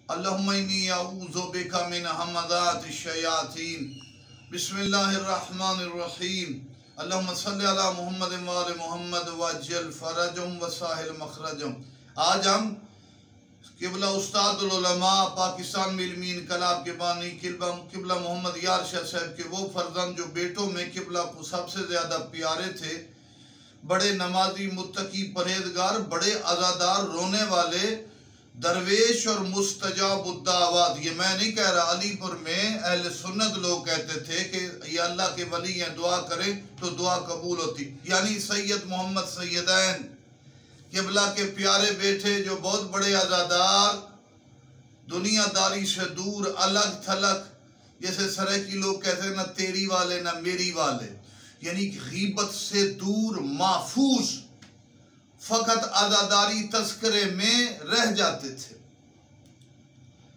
अल्लाहुम्मा इन्नी अऊज़ु बिका मिन हमज़ाति शयातीन। बिस्मिल्लाहिर्रहमानिर्रहीम। अल्लाहुम्मा सल्लि अला मुहम्मद व आलि मुहम्मद वअज्जिल फरजहुम व साहिल मखरजहुम। आज हम किबला उस्तादुल उलमा पाकिस्तान में इल्मी इनकलाब के बानी किबला मोहम्मद यार शाह साहब के वो फर्जंद जो बेटों में किबला को सबसे ज़्यादा प्यारे थे, बड़े नमाजी, मुत्तकी, परहेजगार, बड़े अज़ादार, रोने वाले, दरवेश और मुस्तजाबुद्दावात। ये मैं नहीं कह रहा, अलीपुर में अहले सुन्नत लोग कहते थे कि ये अल्लाह के वली हैं, दुआ करें तो दुआ कबूल होती। यानी सैयद मोहम्मद सैयदैन किबला के प्यारे बेटे जो बहुत बड़े अज़ादार, दुनियादारी से दूर, अलग थलग, जैसे सराइकी लोग कहते हैं ना तेरी वाले ना मेरी वाले, यानी गीबत से दूर, महफूज, फकत अज़ादारी तस्करे में रह जाते थे।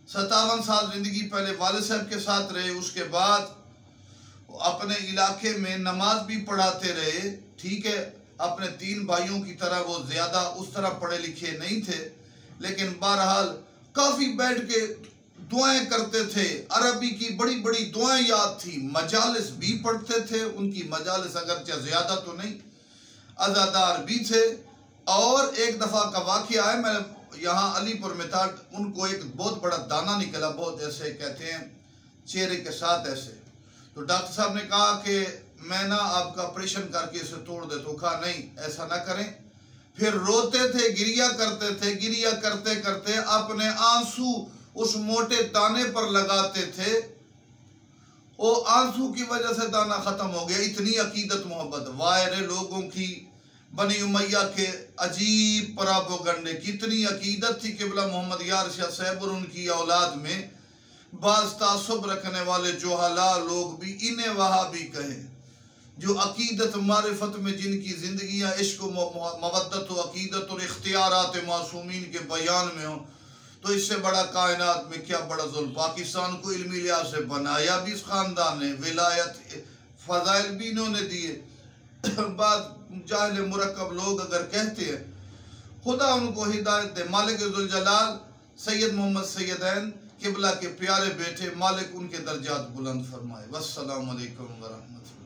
57 साल जिंदगी पहले वालिद साहब के साथ रहे, उसके बाद अपने इलाके में नमाज भी पढ़ाते रहे। ठीक है, अपने 3 भाइयों की तरह वो ज्यादा उस तरह पढ़े लिखे नहीं थे, लेकिन बहरहाल काफी बैठ के दुआएं करते थे। अरबी की बड़ी बड़ी दुआएं याद थी, मजालिस भी पढ़ते थे। उनकी मजालिस अगरचे ज्यादा तो नहीं, अज़ादार भी थे। और एक दफा का वाक़या है, मैं यहाँ अलीपुर में था, उनको एक बहुत बड़ा दाना निकला, बहुत ऐसे कहते हैं चेहरे के साथ ऐसे। तो डॉक्टर साहब ने कहा कि मैं ना आपका ऑपरेशन करके इसे तोड़ दे। तो कहा नहीं, ऐसा ना करें। फिर रोते थे, गिरिया करते थे, गिरिया करते करते अपने आंसू उस मोटे दाने पर लगाते थे। वो आंसू की वजह से दाना खत्म हो गया। इतनी अकीदत मोहब्बत वायरे लोगों की, बनी उमैया के अजीब पराबोगंडे, कितनी अकीदत थी किबला मोहम्मद यार शाह साहब और उनकी औलाद में। बाज़ तासुब रखने वाले जोहला लोग भी इन्हें वहाबी कहे, जो अकीदत मारिफत में जिनकी जिंदगियां इश्क मवद्दत व अकीदत और इख्तियारात मासूमीन के बयान में हो, तो इससे बड़ा कायनात में क्या बड़ा जुल्म। पाकिस्तान को इल्मी लिहाज से बनाया भी इस खानदान ने, विलायत फजाइल भी इन्होंने दिए। बाद जाहिल मुरक्कब लोग अगर कहते हैं, खुदा उनको हिदायत दे। मालिक जुल जलाल सैयद मोहम्मद सैयदैन किबला के प्यारे बेटे, मालिक उनके दर्जात बुलंद फरमाए। वस्सलामु अलैकुम व रहमतुल्लाह।